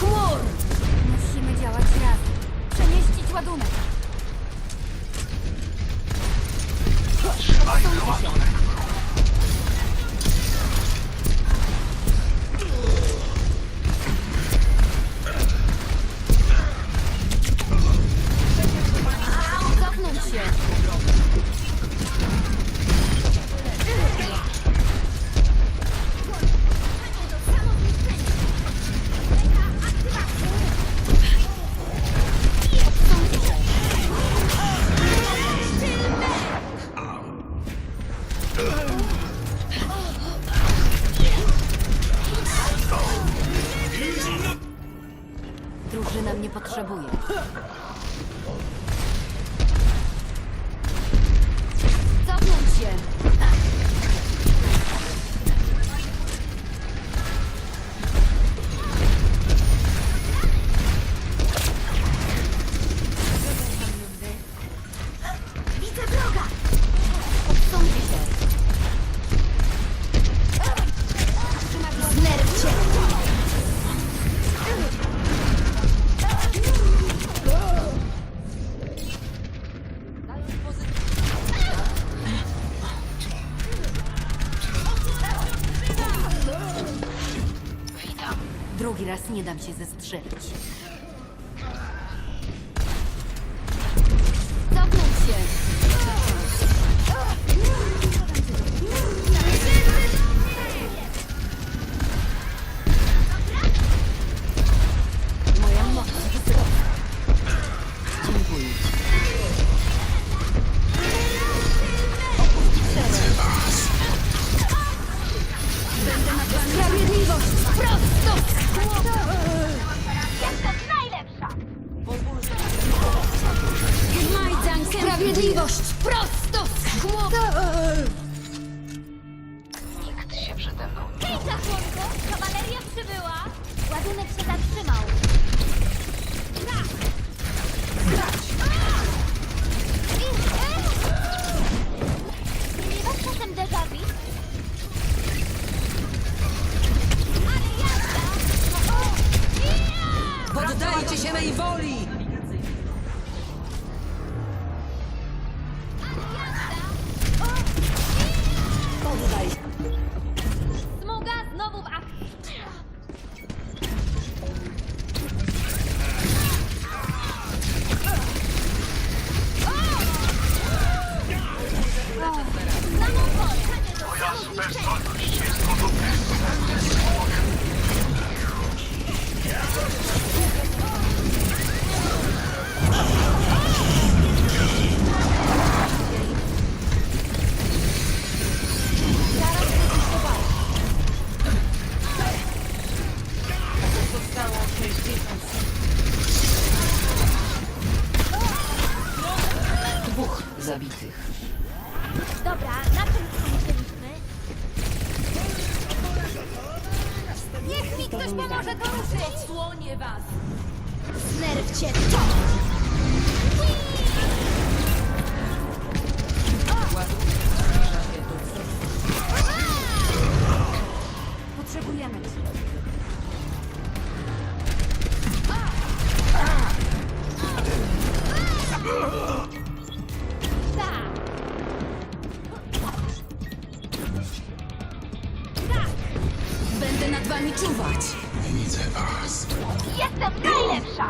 chmur! Musimy działać razem. Przemieścić ładunek. Zatrzymaj ładunek. Cofnąć się. Drużyna mnie potrzebuje. Cofnąć się. Widzę wroga. Odstąpcie się. Znerwcie. Drugi raz nie dam się zestrzelić. Cofnąć się! Moja moc wzrosła. Dziękuję. Sprawiedliwość! Prosto! Jestem najlepsza! Sprawiedliwość! Prosto! Nikt się przede mną nie... Hej, czachłonko! Kawaleria przybyła! Ładunek się zatrzymał! Nie masz czasem déjà vu? Ale jazda! Poddajcie się mej woli! Poddaj się. Smuga znowu w akcji! Samą porę! Moja superzdolność jest podobna. Zostało 60 Dwóch zabitych. Dobra, na czym skończyliśmy? Niech mi ktoś pomoże to ruszyć! Odsłonię was! Znerwcie to! Ładunek zbliża się do wzrostu. Potrzebujemy cię. Tak! Będę nad wami czuwać! Widzę was. Jestem najlepsza!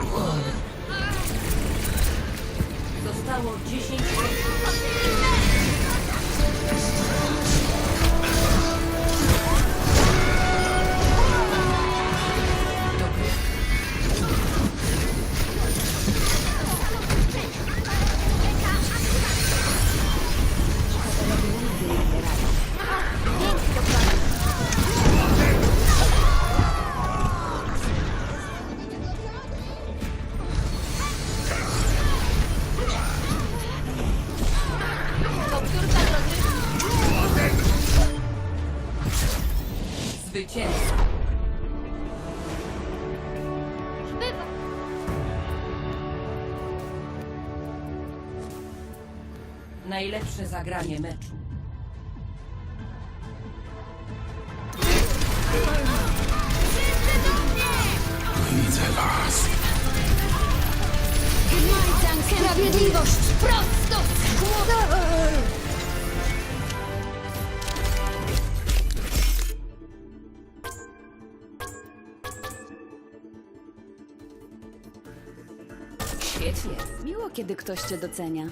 Zostało 10 Zwycięstwo. Bywa! Najlepsze zagranie meczu. Widzę Widzę was. Sprawiedliwość prosto z głowy! Świetnie. Miło, kiedy ktoś cię docenia.